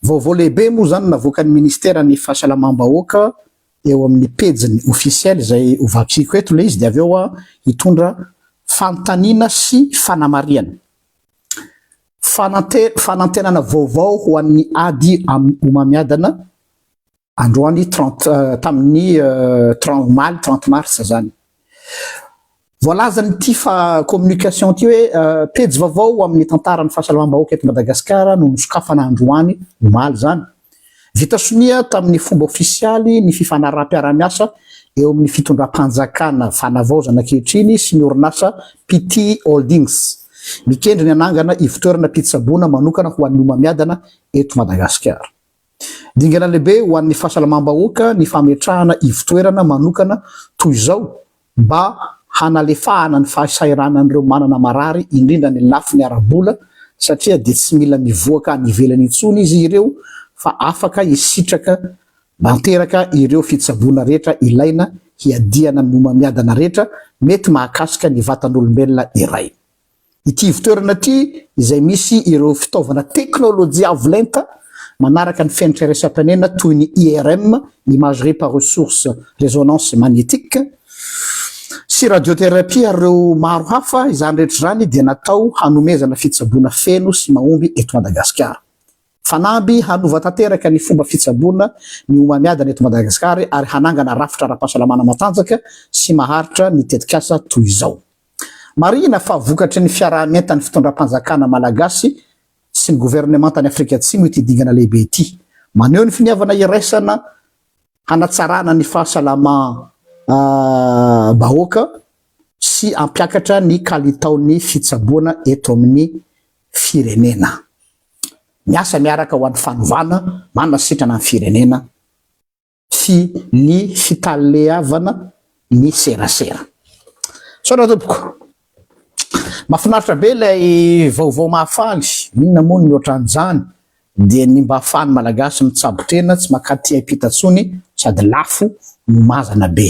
vaovao lehibe moa zany navoaka ny ministera ny fahasalamam-bahoaka eo amin'ny pejiny officiel zay ovakiko eto le izy de avy eo a hitondra fanontaniana sy fanamariana fanantenana vaovao ho an'ny ady homamiadana androany 30 tamin'ny 30 mars zany. Voalaza nyty fa communication ty hoe pejy vaovao amin'ny tantaran'ny fahasalamam-bahoaka eto Madagasikara no nosokafana androany omaly zany. Vita sonia tamin'ny fomba ofisialy ny fifanaraha-piara-miasa eo amin'ny fitondram-panjakana fanavaozana ankehitriny sy ny orinasa PT Holdings. Mikendry ny anangana ivitoerana pitsaboana manokana ho an'ny homamiadana eto Madagasikara. Dingana lehibe ho an'ny fahasalamam-bahoaka ny fametrahana ivitoerana manokana toy izao mba hanalefahana ny fahasairanan'ireo manana marary indrindra ny lafiny ara-bola satria dia tsy mila mivoaka any ivelany intsony izy ireo fa afaka isitraka manteraka ireo fitsaboana rehetra ilaina hiadiana amin'ny homamiadana rehetra mety mahakasika ny vatan'olombelona iray. Ity ivitoerana ty izay misy ireo fitaovana teknôlôjia avolenta manaraka ny fenitreresam-panena toy ny IRM, imagerie par ressource résonance magnétique, sy radiothérapie ary ireo maro hafa izany rehetra zany dia natao hanomezana fitsaboana feno sy mahomby eto Madagasikara. Fanamby hanova tanteraka ny fomba fitsaboana ny homamiadana eto Madagasikara ary hanangana rafitra ara-pahasalamana matanjaka sy maharitra ny tetikasa toy izao. Marina fa vokatry ny fiaraha-mientan'ny fitondram-panjakana malagasy sy ny gouvernementany Afrika Atsimo ity dingana lehibe ity. Maneho ny finiavana iraisana hanatsarana ny fahasalama bahoaka sy ampiakatra ny kalitaon'ny fitsaboana eto amin'ny firenena. Miasa miaraka ho an'ny fanovana manana sitrana amin'ny firenena sy ny fitaleavana ny serasera. Saotra tompoko. Mahafinaritra be ilay vaovao mahafaly, minona moa ny ohatran'izany dia ny mba ahafahany malagasy mitsabotrena tsy makaty ampitatsony sady lafo no mazana be.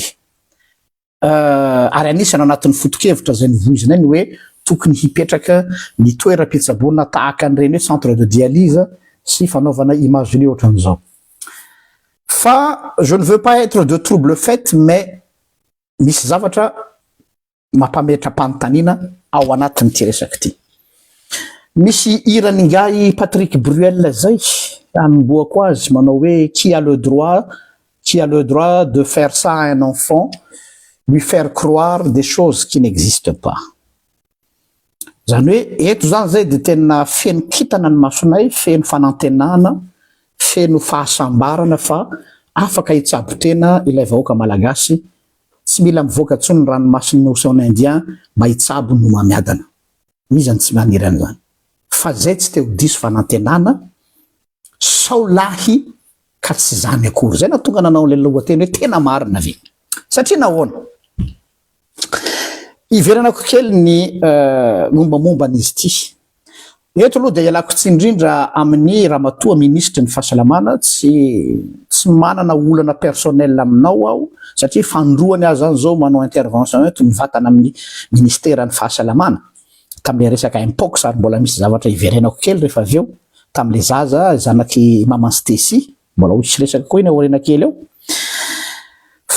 Ary anisany anatin'ny foto-kevitra zay nivoizina ny hoe tokony hipetraka ny toeram-pitsaboana tahaka an'ireny hoe centre de dialyse sy fanaovana imagerie ohatran'izao. Fa je ne veux pas être de trouble fait mais misy zavatra mampametra panontaniana ao anatin'ny ty resaka ty. Misy iraningahy Patrick Bruel zay amboako azy manao hoe qui a le droit de faire ça à un enfant, lui faire croire des choses qui n'existent pas. Zany hoe eto zany zay dia tena feno kitana ny masonay, feno fanantenana, feno fahasambarana fa afaka hitsabotrena ilay vahoaka malagasy, tsy mila mivoaka tsony ny ranomasiny Océan Indien mba hitsabo ny homamiadana. Mizany tsy manirana zany. Fa zay tsy teo diso fanantenana, sao lahy ka tsy zany akory. Zay natonga nanao le lohateny hoe tena marina ve. Satria nahoana? Iveranako kely ny mombamomba an'izy ity. Eto aloha dia ialako tsindrindra amin'ny ramatoa ministra ny fahasalamana, tsy manana olana personnel aminao aho satria fandroany azy zany zao manao intervention eto mivatana amin'ny ministera ny fahasalamana tamin'le resaka impox ary mbola misy zavatra iverenako kely rehefa avy eo tamin'le zaza zanaky Maman Stécie, mbola ho tsy resaka koa iny aoriana kely eo.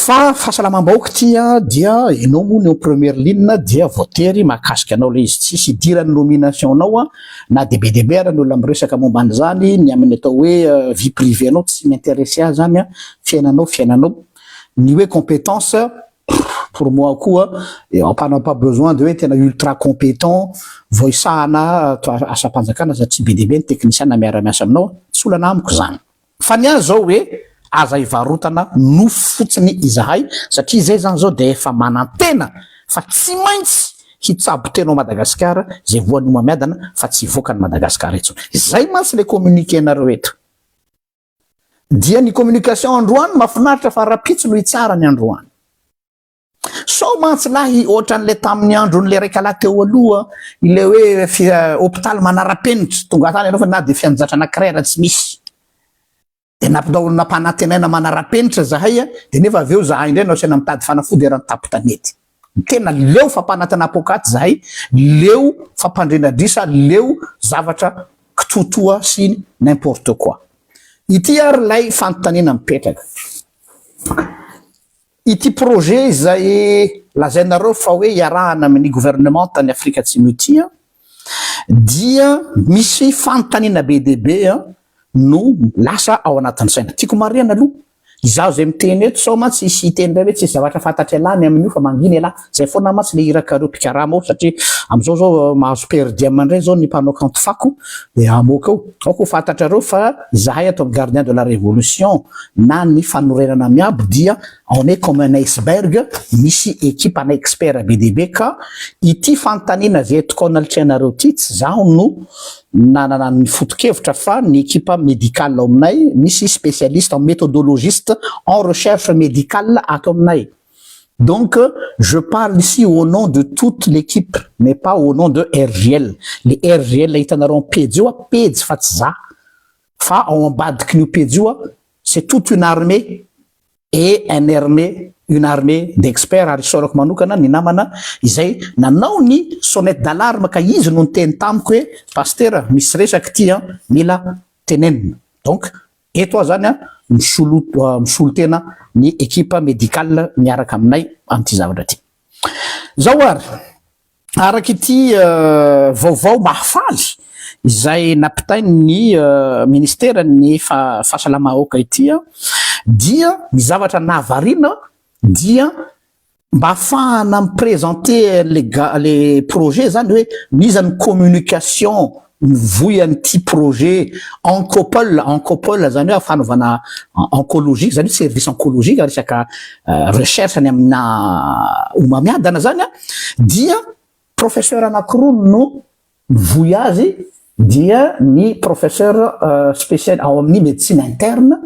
Fa fahasalamam-bahoaka tia dia enao moa ny première ligne dia voatery mahakasika anao le izy, tsisy idiran'ny nomination anao na debe debe ary ny olona miresaka momba an'izany ny amin'ny atao hoe vie privée anao tsy m'intéressé azy zany fiainanao. Ny hoe compétence pour moi koa on n'a pas besoin de hoe tena ultra compétent voisana asa-panjakana satria be debe ny technicien na miara-miasa aminao, tsy olana amiko zany. Fa ny azy zao hoe aza ivarotana no fotsiny izahay satria zay zany zao dia efa manantena fa tsy maintsy hitsabotenao Madagasikara zay voan'ny homamiadana fa tsy voaka ny Madagasikara etsy. Zay mantsy le communiqué nareo eto. Dia ny communication androany mahafinaritra fa rapitsy no hitsara ny androany. So mantsy lahy ohatran'le tamin'ny andron'le raika lahy teo aloha ile hoe hôpitaly manara-penitra tonga tany anao fa na dia fianjatra anankiray raha tsy misy. Dia nampanantenaina manara-penitra zahay dia nefa avy eo zahay indray nasaina mitady fanafody eran'ny tapo-tanety. Tena leo fampanantenam-pokaty zahay, leo fampandrenadrisa, leo zavatra kitotoa sy n'importe quoi. ity ary lay fanontaniana mipetraka ity projet izay lazainareo fa hoe iarahana amin'ny gouvernement tany Afrika Atsimo ity dia misy fanontaniana be dia be no lasa ao anatin'ny saina. Tiako marihana aloha izaho zay miteny eto sao mantsy isy teny ray hoe tsy zavatra fantatra alany amin'io fa manginy ala zay foana mantsy le hirakareo pikarama ao satria am'izao zao mahazo perdi amandray zao ny mpanao kanto fako de amoka ao ko fantatrareo fa izahay ato amin'ny gardien de la révolution na ny fanorenana miabo dia on est comme un iceberg, misy équipe ana expert be dia be ka ity fanontaniana zay etoko analitrianareo ity tsy zaho no nanana ny foto-kevitra fa ny équipe médicale ao aminay misy spécialiste en méthodologiste en recherche médicale ato aminay. Donc je parle ici au nom de toute l'équipe mais pas au nom de RGL. Les RGL hitanareo pejy io pejy fa tsy za fa ao ambadiky ny pejy io c'est toute une armée et une armée d'experts ary sorako manokana ny namana izay nanao ny sonnette d'alarme ka izy no niteny tamiko hoe pasteur misy resaky ty mila tenenina. Donc eto zany misolo tena ny équipe médicale miaraka aminay am'ty zavatra ty. Zao ary araky ity vaovao mahafaly izay napitainy ny ministère ny fahasalamahoaka ity dia ny zavatra nahavariana dia mba ahafahana miprésenter les projets zany hoe mizany communication voyan'ity projet encopole zany hoe fanaovana oncologique zany hoe service oncologique resaka recherche any amina omamiadana zany dia professeur anakiroa no voy azy dia ny professeur spécial ao amin'ny médecine interne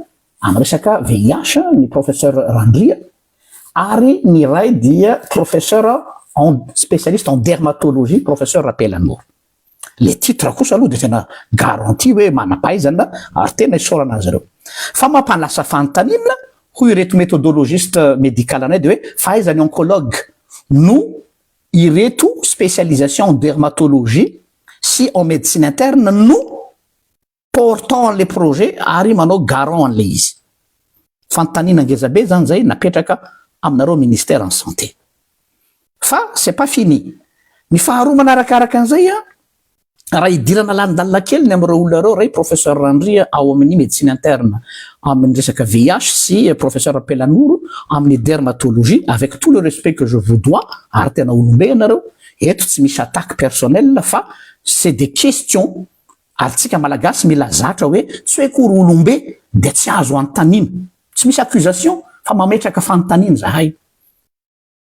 amin'ny resaka VIH ny professeur Randria ary ny ray dia professeur spécialiste en dermatologie professeur Rapelanoro. Les titres kosa aloha de tena garantie hoe manampahaizana ary tena isorana azy ireo fa mampanlasa fanontaniana hoy ireto méthodologiste médical anay de hoe fahaizany oncologue no ireto spécialisation en dermatologie si en médecine interne no portant les projets ary manao garant an'le izy. Fanontaniana ngeza be zany zay napetraka aminareo ministère en santé. Fa c'est pas fini. Ny faharoa manarakaraka an'izay raha idirana landalina kely ny am'ireo olona reo ray professeur Randria ao amin'ny médecine interne amin'ny resaka VIH sy professeur Pelanoro amin'ny dermatologie avec tout le respect que je vous dois ary tena olombe ianareo eto tsy misy attaque personnelle fa c'est des questions ary tsika malagasy mila zatra hoe tsy hoe kory olombe de tsy azo antanina tsy misy accusation fa mametraka fanontaniana zahay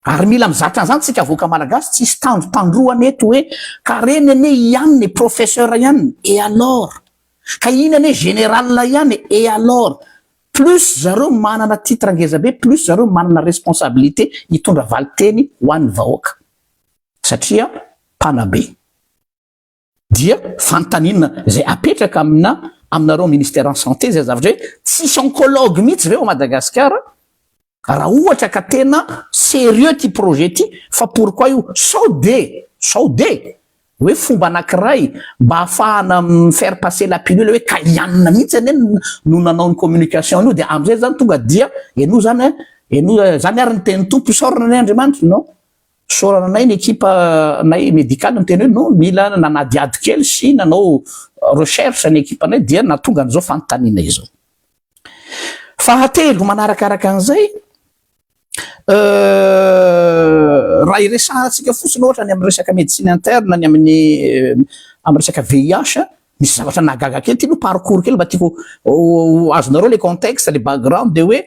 ary mila mizatra zany tsika avoka malagasy tsisy tandroany eto hoe ka reny ane ihany ny professeur ihany et alors ka iny ane général ihany et alors plus zareo manana titre ngeza be plus zareo manana responsabilité hitondra valiteny ho an'ny vahoaka satria mpanabe dia fanontaniana zay apetraka aminareo ministère en santé zay zavatra hoe tsisy oncologue mihitsy ve ao Madagasikara raha ohatra ka tena sérieux ty projet ty fa pourquoi io sao de hoe fomba anankiray mba ahafahana faire passer la pilule hoe ka ianina mihitsy ane no nanao ny communication io de am'izay zany tonga dia eno zany ary ny teny tompo isorana anay Andriamanitra non sorana anay ny équipe nay médicale ny teny hoe non mila nanadiady kely sy nanao recherche ny équipe anay dia natonga an'izao fanontaniana izao. Fahatelo manarakaraka an'izay raha iresahantsika fotsiny ohatra ny amin'ny resaka médecine interne ny amin'ny resaka VIH misy zavatra nagaga kely ty no parcours kely mba tiako azonareo le contexte le background de hoe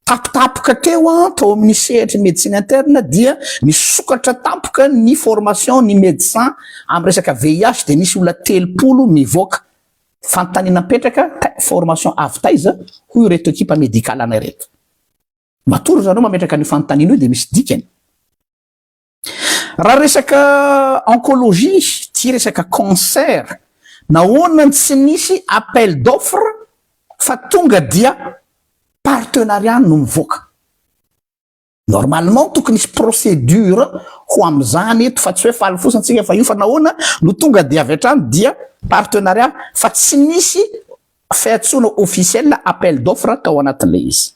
tapotapoka teo tao amin'ny sehatry médecine interne dia nisokatra tapoka ny formation ny médecin amin'ny resaka VIH de nisy olona 30 mivoaka fanontaniana mipetraka formation avy taiza hoy reto équipe médicale anay reto matory zareo mametraka ny fanontaniana io de misy dikany. Raha resaka oncologie ty resaka cancer nahoana tsy nisy appel d'offre fa tonga dia partenariat no mivoaka. Normalement tokony nisy procédure ho am'izany eto fa tsy hoe faly fosiny tsika fa io fa nahoana no tonga dia avy hatrany dia partenariat fa tsy nisy fiantsoana officiel appel d'offre tao anatin'le izy.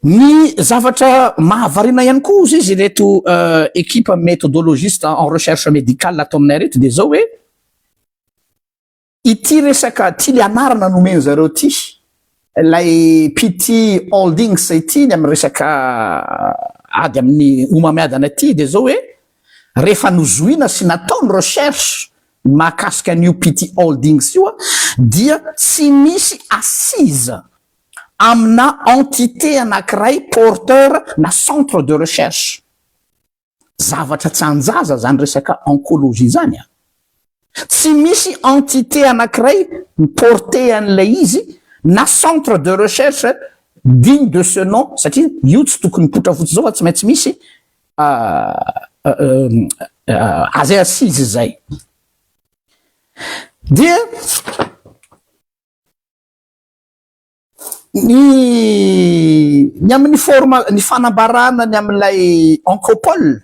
Ny zavatra mahavarina ihany koa izy reto équipe méthodologiste en recherche médicale ato aminay reto de zao hoe ity resaka ty le anarana nomeny zareo ty lay PT Holdings ity ny amin'ny resaka ady amin'ny omamiadana ty de zao hoe rehefa nozoina sy nataony recherche mahakasika an'io PT Holdings io dia tsy misy assise amina entité anankiray porteur na centre de recherche. Zavatra tsy anjaza zany resaka oncologie zany a. Tsy misy entité anankiray porté an'ilay izy na centre de recherche digne de ce nom satria io tsy tokony potra fotsy zao fa tsy maintsy misy azay assise zay. Dia ny amin'ny forma ny fanambarana ny amin'ilay oncopole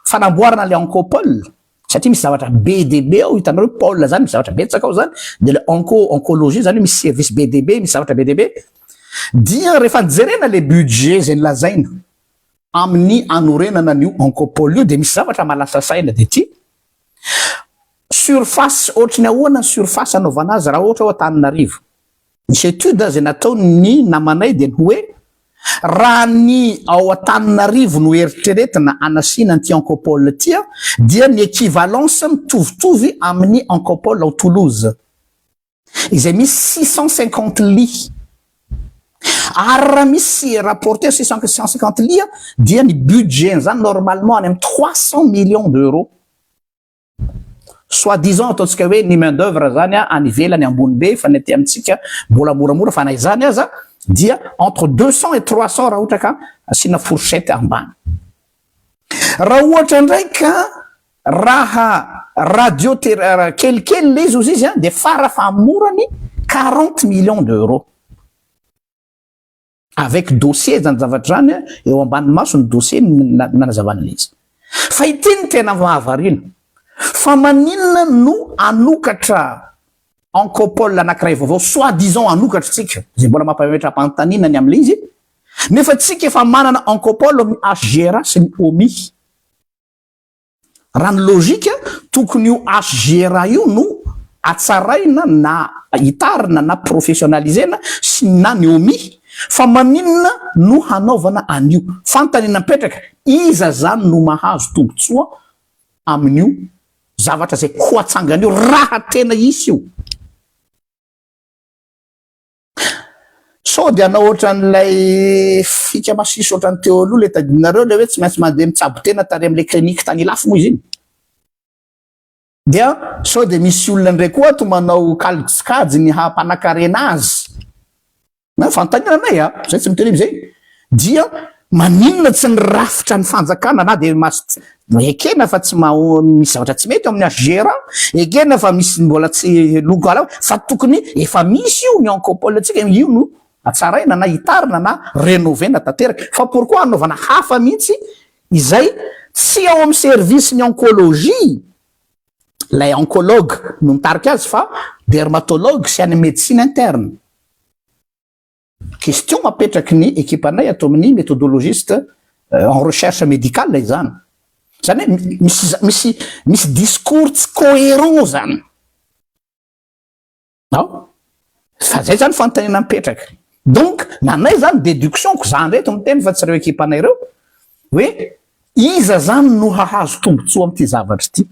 fanamboarana le oncopole satria misy zavatra BDB ao hitanareo pôle zany misy zavatra betsaka ao zany de le oncologie zany misy service BDB misy zavatra BDB dia rehefa jerena le budget zay lazaina amin'ny anorenana n'io oncopole io de misy zavatra malasa saina de ty surface ohatrany ahoana ny surface anaovana azy raha ohatra hoe Antananarivo. Nisy étude zay natao ny namanay de hoe raha ny ao Antananarivo no eritreretina anasina an'ity oncopole ty dia ny équivalence mitovitovy amin'ny oncopole ao Toulouse izay misy 650 lits. Ary raha misy rapporté 650 lits dia ny budget zany normalement any amin'ny 300 millions d'euros. Soit disant ataontsika hoe ny main d'œuvre zany any ivelany ambony be fa ny aty amintsika mbola moramora fa na izany aza dia entre 200 et 300 raha ohatra ka asina fourchette ambany. Raha ohatra ndraika raha radio kelikely le izy izy de farafamorany 40 millions d'euros. Avec dossier zany zavatra zany eo ambany maso ny dossier nanazavana izy. Fa ity ny tena mahavarina. Fa maninona no anokatra oncopole anankiray vaovao soi-disant anokatra tsika zay mbola mampametra ampantanina ny am'le izy nefa tsika efa manana oncopole amin'ny HGRA sy ny OMI. Raha ny logika tokony io HGRA io no atsaraina na hitarina na professionnalisena sy na ny OMI fa maninona no hanaovana an'io fantanina mipetraka iza zany no mahazo tombotsoa amin'io zavatra zay koatsangana io raha tena isy io. So de anao ohatran'ilay fika masisy ohatrany teo aloha le tadinareo le hoe tsy maintsy mandeha mitsabo tena tany am'le clinique tany lafo moa izy iny. Dia so de misy olona ndraiky koa to manao kalikajy ny hampanakarena azy. Na fantanina anay zay tsy miteny am'izay. Dia maninona tsy ny rafitra ny fanjakana na de ekena fa tsy misy zavatra tsy mety amin'ny HGRA ekena fa misy mbola tsy logala fa tokony efa misy io ny oncopole tsika io no atsaraina na hitarina na rénovena tanteraka fa pourquoi anaovana hafa mihitsy izay tsy ao amin'ny service ny oncologie lay oncologue no mitarika azy fa dermatologue sy any médecine interne. Question mapetraky ny équipe anay atao amin'ny méthodologiste en recherche médicale izany. Zany misy discours tsy cohérent zany. Non? Fa zay zany fantanina mipetraka. Donc nanay zany déduction ko zany reto miteny fa tsy reo équipe anay reo hoe iza zany no hahazo tombotsoa amin'ity zavatra ity.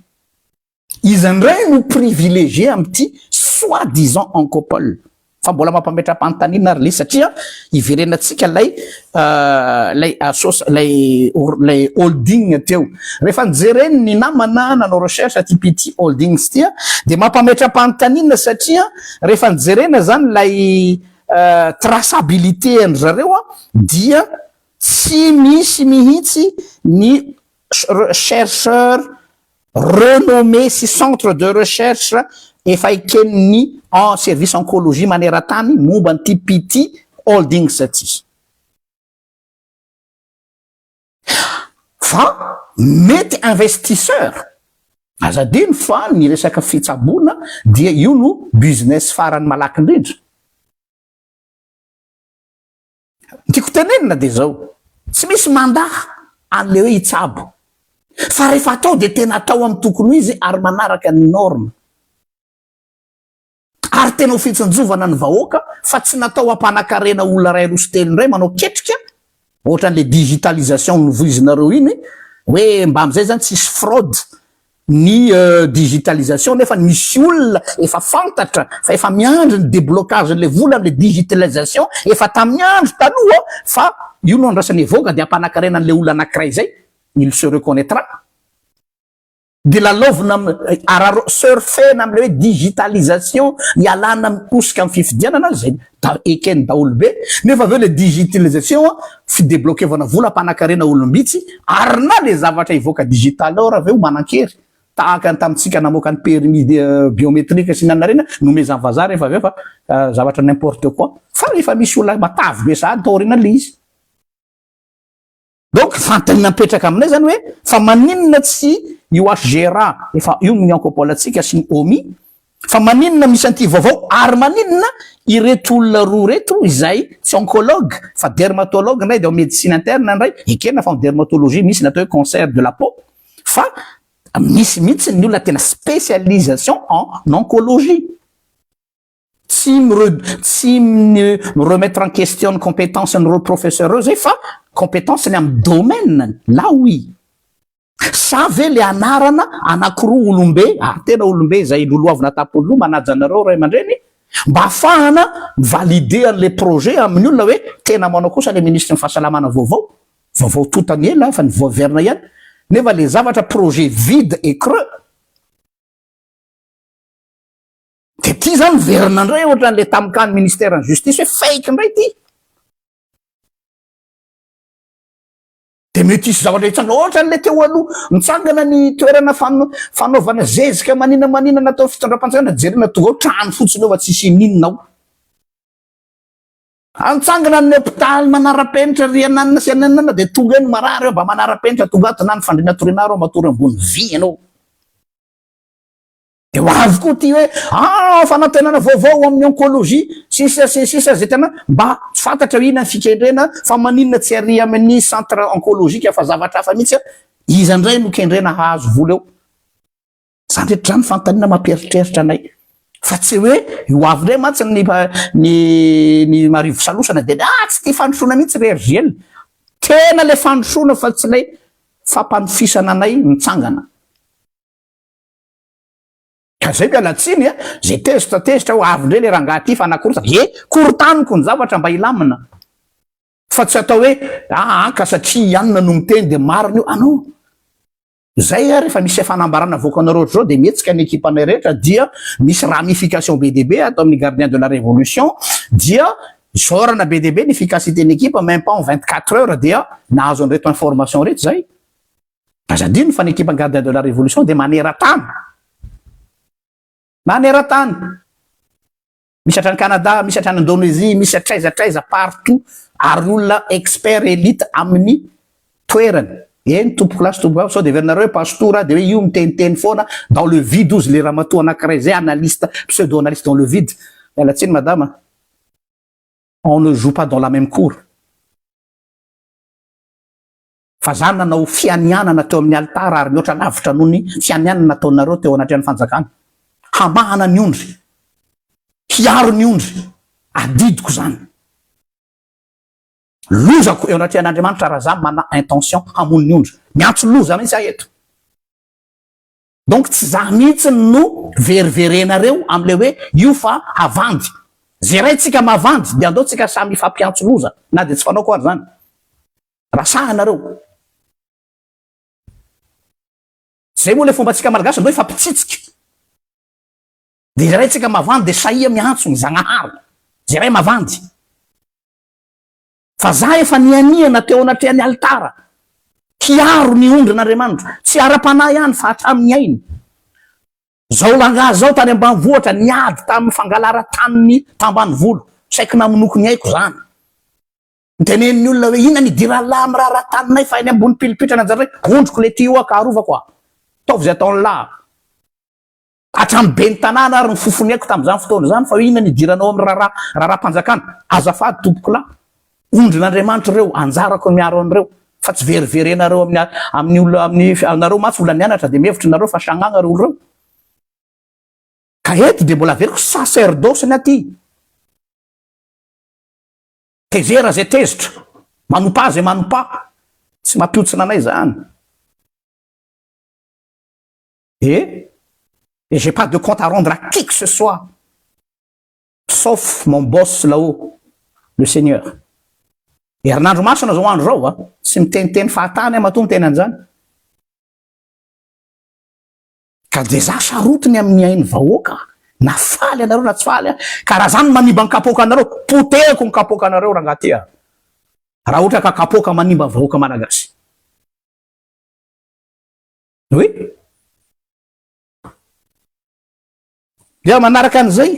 Iza ndray no privilégié amin'ity soi-disant oncopole. Fa mbola mampametra pantanina ary le satria iverenatsika lay holding teo rehefa nijereny ny namana nanao recherche aty PT Holdings ty de mampametra pantanina satria rehefa nijerena zany lay traçabilité an zareo dia tsy misy mihitsy ny chercheur renommé sy centre de recherche efa eken'ny en service oncologie maneran-tany momba ny PT Holdings ty. Fa mety investisseur azadiny fa ny resaka fitsaboana dia io no business farany malaky indrindra. Tiako tenenina de zao, tsy misy mandaha an'le hoe hitsabo, fa rehefa atao de tena atao amin'ny tokony izy ary manaraka ny norme, ary tena ho fitsinjovana ny vahoaka fa tsy natao hampanakarena olona ray rositeny ray manao ketrika ohatran'le digitalisation novoizinareo iny hoe mba am'izay zany tsisy fraude ny digitalisation nefa misy olona efa fantatra fa efa miandry ny déblocage le volan'le digitalisation efa tamin'ny andro taloha fa io no andrasany evoaka de hampanakarena an'le olona anankiray zay il se reconnaîtra de lalovina surfena am'le hoe digitalisation ialana mikosika amin'ny fifidianana zay da ekeny daholo be nefa aveo le digitalisation fidéblokevana vola hampanakarena olombitsy ary na le zavatra ivoaka digital ao raha aveo manan-kery tahaka ny tamintsika namoaka ny permis biométrique sy nanarena nomezany vazaha rehefa aveo fa zavatra n'importe quoi fa rehefa misy olona matavy be sahady taorina le izy. Donc fantany napetraka aminay zany hoe fa maninona tsy io HGRA efa io miankopolatsika sy ny OMI fa maninona misy anty vaovao ary maninona ireto olona roa reto izay tsy oncologue fa dermatologue ndray de médecine interne ndray ekena fa dermatologie misy natao hoe cancer de la peau fa misy mihitsy ny olona tena spécialisation en oncologie. Tsy me remettre en question ny compétence ny professeur zay fa compétence ny amin'ny domaine là oui sa ve le anarana anakiroa olombe tena olombe zay loloavina tapoloha manaja anareo ray aman-dreny mba ahafahana valide an'le projet amin'ny olona hoe tena manao kosa le ministre ny fahasalamana vaovao totany ela fa ny voaverina ihany nefa le zavatra projet vide et creux de ty zany verina ndray ohatran'le tamikany ministère en justice hoe fake ndray ty de mety isy zavatra hitsanga ohatran'le teo aloha mitsangana ny toerana fanaovana zezika manina natao fitondram-panjakana jerena tonga ao trano fotsiny eo fa tsisy ninonao antsangana ny hôpitaly manara-penitra riananina sy ananana de tonga eny marary eo mba manara-penitra tonga ato na ny fandrina torinaro matory ambony vy anao de ho avy koa ty hoe fanantenana vaovao amin'ny oncologie sisa zay tena mba tsy fantatra ina ny fikendrena fa maninona tsy ary amin'ny centre oncologique fa zavatra hafa mihitsy iza ndray no kendrena hahazo vola eo zany rehetra zany fantanina mampieritreritra anay fa tsy hoe ho avy ndray matsy ny marivo salosana de tsy ty fandrosoana mihitsy re RGL tena le fandrosoana fa tsy lay fampanofisana anay mitsangana ka zay mialatsiny zay tezitra ho avy ndray le rangaha ty fa anakorota korotaniko ny zavatra mba ilamina fa tsy atao hoe ka satria ianona no miteny de marina io anao zay rehefa misy fanambarana voakanareo zao de mihetsika ny ekipanay rehetra dia misy ramification be de be atao amin'ny gardien de la révolution dia zorana be de be ny efficacité ny équipe même pas en 24 heures dia nahazo an'ireto information reto zay azadino fa ny équipe gardien de la révolution de maneran-tany misy hatrany Canada misy hatrany Indonésie misy atraiza partout ary olona expert élite amin'ny toerany eny tompoko lasy tompoko sao de verinareo pastora de hoe io miteniteny foana dans le vide ozy le ramatoa anankiray zay analyste pseudo analyste dans le vide mialatsiny madame on ne joue pas dans la même cour fa zany nanao fianianana teo amin'ny altara ary mihoatra lavitra noho ny fianianana nataonareo teo anatrehan'ny fanjakana hamahana ny ondry hiaro ny ondry adidiko zany lozako eo anatrehan'Andriamanitra raha zany mana intention hamono ny ondry miantso loza mihitsy ahy eto donc tsy za mihitsy no veriverenareo am'le hoe io fa havandy zay raitsika mavandy de andao tsika samy fampiantso loza na de tsy fanao koa ary zany rasahanareo zay moa le fomba tsika malagasy andao ifampitsitsika de zay raitsika mavandy de saia miantso ny zagnahary zay ray mavandy fa za efa nianiana teo anatrehan'ny altara hiaro ny ondrin'Andriamanitra tsy ara-panahy ihany fa hatramin'ny ainy zao langahy zao tany ambanivohitra niady tamin'ny fangalara-taniny tambanivolo saiky namonoko ny aiko zany miteneniny olona hoe ina ny diralahy miraharaha taninay fa iny ambony pilipitra nanjaray ondriko le ty io akarovako taovy zay ataony lahy hatramy be ny tanàna ary ny fofoniako tam'izany fotoana zany fa inona nidiranao amy raharam-panjakana azafady tompoko lahy ondrin'Andriamanitra reo anjarako miaro an'ireo fa tsy veriverenareo amin'ny olo nareo matsy ola nianatra de mihevitra nareo fa sagnagna reo olo reo ka eto de mbola veriko sacerdosy aty tezera zay tezitra manompa zay manompa tsy mampiotsina anay zany et j'ai pas de compte à rendre à qui que ce soit sauf mon boss là-haut le Seigneur. Herinandro masina zao andro zao tsy miteniteny fahatany mato miteny an'izany ka de za sarotiny amin'ny ainy vahoaka na faly anareo na tsy faly ka raha zany manimba ny kapoka anareo poteko ny kapoka anareo raha ngaty raha ohatra ka kapoka manimba vahoaka malagasy oui dia manaraka an'izay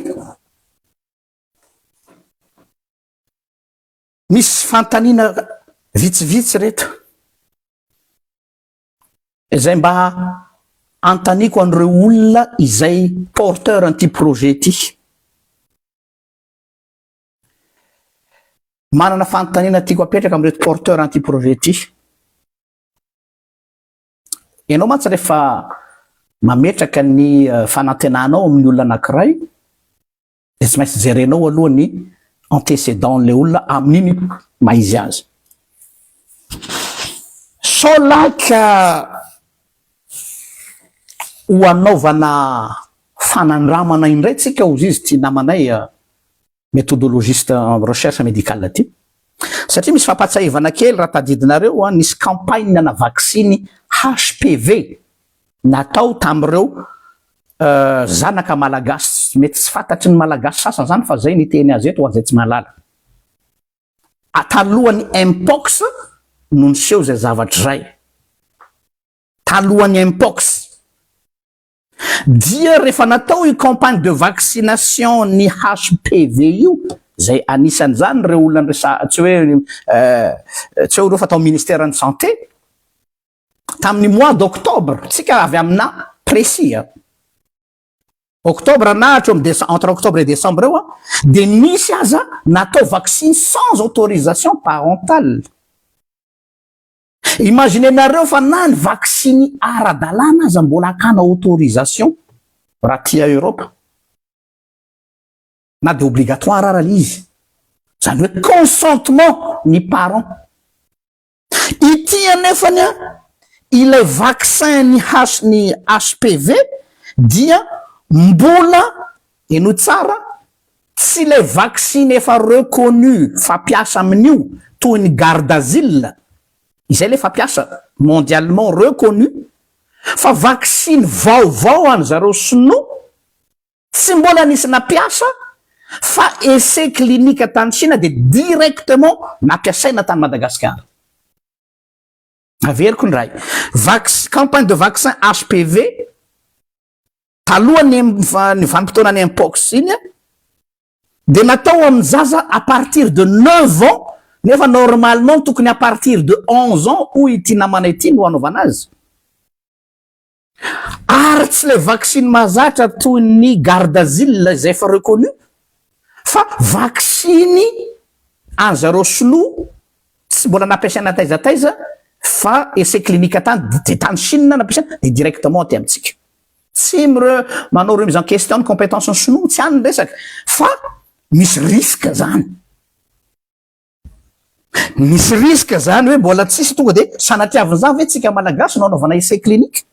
misy fantanina vitsivitsy reto izay mba antaniko an'ireo olona izay porteur an'ity projet ty manana fantanina tiako apetraka am'reto porteur an'ity projet ty ianao mantsy rehefa mametraka ny fanantenanao amin'ny olona anankiray de tsy maintsy jerenao aloha ny antécédent le olona amin'iny maizy azy so like ho anaovana fanandramana indray tsika ozy izy ty namanay méthodologiste en recherche médicale ty satria misy fampatsahivana kely raha tadidinareo nisy campagne na vaccine HPV natao tam'ireo zanaka malagasy mety tsy fantatry ny malagasy sasany zany fa zay niteny azy eto hoazay tsy malala talohan'ny mpox no niseho zay zavatra zay talohan'ny mpox dia rehefa natao i campagne de vaccination ny HPV io zay anisan'izany reo olona tsy hoe reo fa tao ministère de santé tamin'ny mois d'octobre tsika avy amina précis octobre na entre octobre et décembre eo de misy aza natao vaccine sans autorisation parentale imaginenareo fa na ny vaccine ara-dalàna aza mbola akana autorisation raha tia Europe na de obligatoire ara izy zany hoe consentement ny parent ity anefany ilay vaccin ny HPV dia mbola eno tsara tsy le vaccine efa reconnu fampiasa amin'io toy ny Gardasil izay le fampiasa mondialement reconnu fa vaccine vaovao any zareo sinoa tsy mbola nisy nampiasa fa essai clinique tany Chine de directement nampiasaina tany Madagasikara averiko ny ray campagne de vaccin HPV talohan'ny vanim-potoana ny mpox iny de natao amin'ny zaza à partir de 9 ans nefa normalement tokony à partir de 11 ans ho ity namana ity no anaovana azy ary tsy le vaccine mazatra toy ny Gardasil izay efa reconnu fa vaccine any zareo sinoa tsy mbola nampiasaina taizataiza fa essai clinique tany de tany Chine nampiasaina de directement ty amitsika tsy manao remise en question de compétence ny sinoa tsy any resaka fa misy risque zany misy risque zany hoe mbola tsisy tonga de sanatiaviny zany ve tsika malagasy no anaovana essai clinique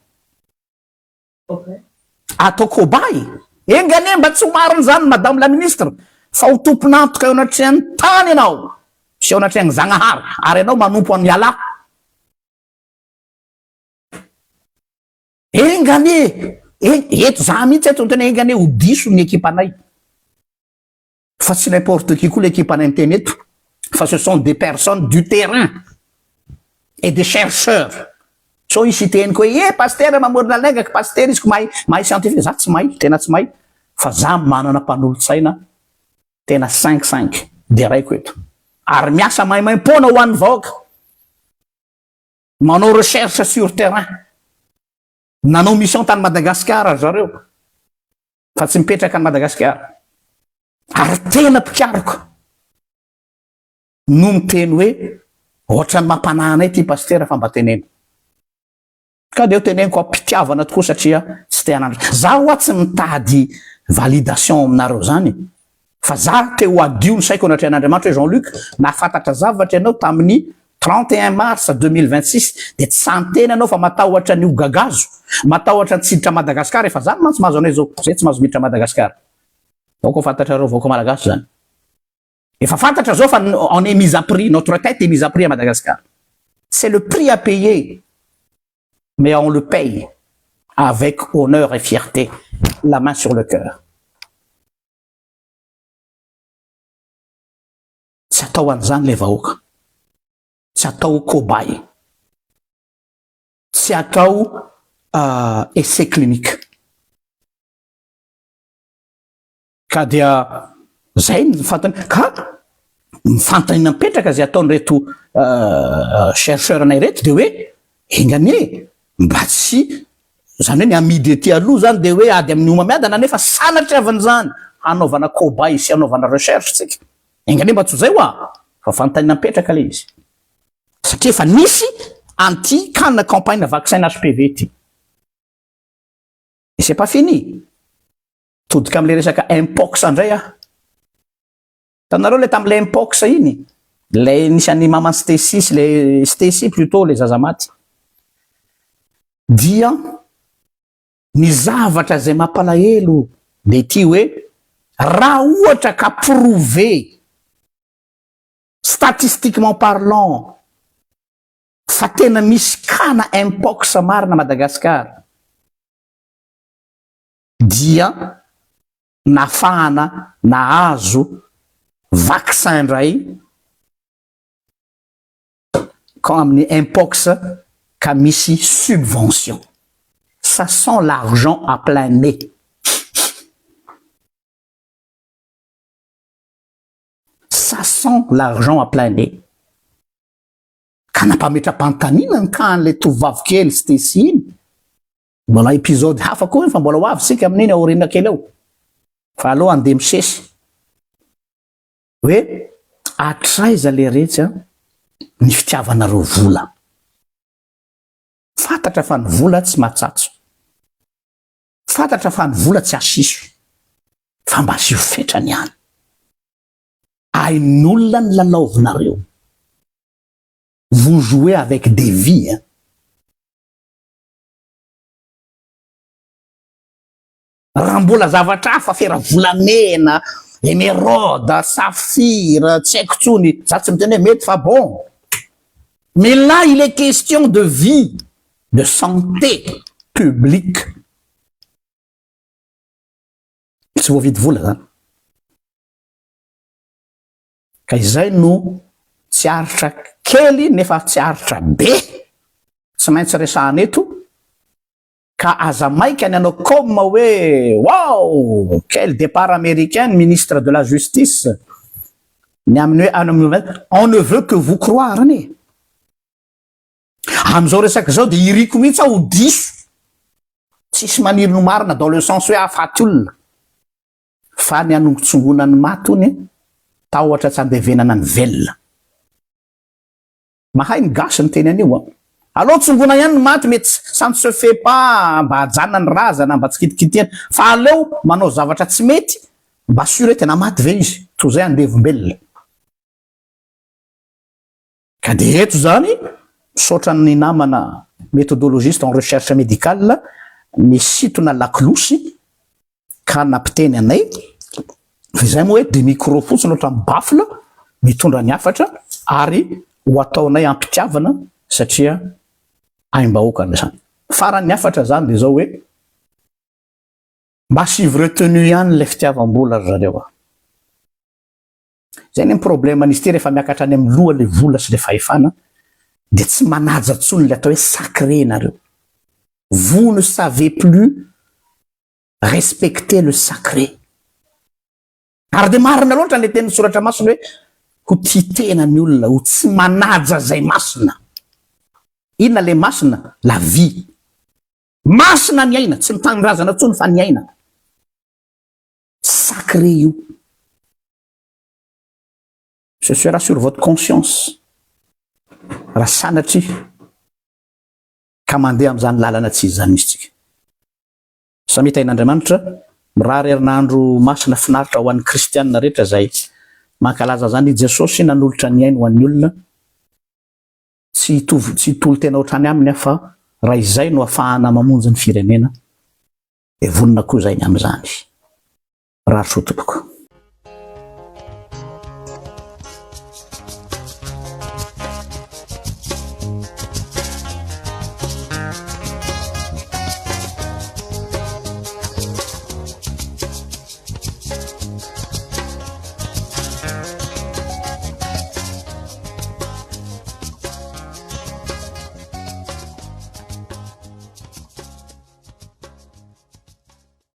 atao kobay engane mba tsy ho mariny zany madame la ministre fa ho tomponantoka eo anatrehan'ny tany ianao sy eo anatrehan'ny Zagnahary ary ianao manompo amin'ny ala engane eto za mihitsy eto tena engane ho diso ny ekipanay fa tsy n'importe qui koa l'équipanay miteny eto fa ce sont des personnes du terrain et des chercheurs so isy teny koa pasteur mamorina lengaka pasteur izy ko mahay scientifique za tsy mahay tena tsy mahay fa za manana mpanolotsaina tena 5 de raiko eto ary miasa maimaimpona ho an'ny vahoaka manao recherche sur terrain nanao mission tany Madagasikara zareo fa tsy mipetraka any Madagasikara. Ary tena pikariko no miteny hoe ohatrany mampananay ty pasteur fa mba teneno. Ka deo teneniko pitiavana tokoa satria tsy te hanandra. Zaho oa tsy mitady validation aminareo zany. Fa za teo adio ny saiko anatrehan'Andriamanitra hoe Jean-Luc nafantatra zavatra ianao tamin'ny 31 mars 2026 de tsy santena anao fa matahotra an'io gagazo, matahotra ny tsiditra Madagasikara efa zany mantsy mahazo anay zao, zay tsy mahazo miditra Madagasikara. Vaoko fantatra reo vaoko malagasy zany. Efa fantatra zao fa on est mis à prix, notre tête est mise à prix à Madagascar. C'est le prix à payer. Mais on le paye avec honneur et fierté, la main sur le cœur. Tsy atao an'izany le vahoaka. Tsy atao cobaye. Tsy atao essai clinique. Ka dia zay ny fantany ka mifantany napetraka zay ataony reto chercheur anay reto de hoe enganie mba tsy zany hoe ny amidy ety aloha zany de hoe ady amin'ny omamiadana nefa sanatry avany zany hanaovana cobaye sy hanaovana recherche tsika. Enganie mba tsy zay hoa fa fantany napetraka le izy. Satria fa nisy anti canne campagne vaccin HPV ty. Et c'est pas fini. Todika am'le resaka mpox andray ah. Tanareo le tam'le mpox iny, le nisy any maman Stécie, le Stécie plutôt le zazamaty. Dia ny zavatra zay mampalahelo de ty hoe raha ohatra ka prouvé statistiquement parlant fa tena misy kana mpox marina Madagasikara dia nafahana nahazo vaccin ndray quand amin'ny mpox ka misy subvention. Ça sent l'argent à plein nez. Ça sent l'argent à plein nez. Ka nampametra-pantanina ny kan'le tovovavy kely Stécie iny. Mbola épisode hafa koa fa mbola ho avy sika amin'iny aoriana kely eo. Fa aloha andeha misesy. Hoe atraiza le rehetra ny fitiavanareo vola. Fantatra fa ny vola tsy matsatso. Fantatra fa ny vola tsy asiso. Fa mba asio fetrany ihany. Ain'olona ny lalaovinareo. Vous jouez avec des vies. Hein? Raha mbola zavatra hafa fera volamena, émeraude, saphir, tsy haiko tsony, za tsy miteny hoe mety fa bon. Mais là, il est question de vie, de santé publique. Tsy voavidy vola zany. Ka izay no tsy aritra kely nefa tsy aritra be. Tsy maintsy resahana eto. Ka aza maika ny anao comme hoe wow, quel départ américain, ministre de la justice. Ny amin'ny hoe on ne veut que vous croire ne. Am'izao resaka zao de iriko mihitsy aho diso. Tsisy maniry no marina dans le sens hoe afaty olona. Fa ny anongotsongona ny maty ony tahotra tsy andevenana ny velona. Mahay ny gasy ny teny anio. Alors tsongona ihany ny maty mety ça ne se fait pas mba hajanona ny razana mba tsy kitikitiana fa aleo manao zavatra tsy mety mba sure tena maty ve izy toy zay andevombelona. Ka de eto zany misaotra ny namana méthodologiste en recherche médicale misitona laklosy ka nampiteny anay fa izay moa hoe de micro fotsiny ohatra ny bafle mitondra ny hafatra ary ho ataonay ampitiavana satria aim-bahoaka zany. Farany hafatra zany de zao hoe mba sivy retenu ihany le fitiavam-bola zareo. Zay ny problème nisy ty rehefa miakatra any amin'ny loha le vola sy le fahefana de tsy manaja tsony le atao hoe sacré nareo. Vous ne savez plus respecter le sacré. Ary de marina loatra le teny soratra masina hoe ho titena ny olona ho tsy manaja zay masina. Inona le masina? La vie. Masina ny aina, tsy mitandrazana tsony fa ny aina. sacré io. Ce sera sur votre conscience. Raha sanatry ka mandeha amin'izany lalana tsy izy zany misy tsika. Samita ain'Andriamanitra mirary herinandro masina finaritra ho an'ny kristianina rehetra zay mankalaza zany Jesosy nanolotra ny ainy ho an'ny olona tsy tolo tena ohatrany aminy fa raha izay no ahafahana mamonjy ny firenena dia vonona koa zay ny amin'izany. Rary soa tompoko.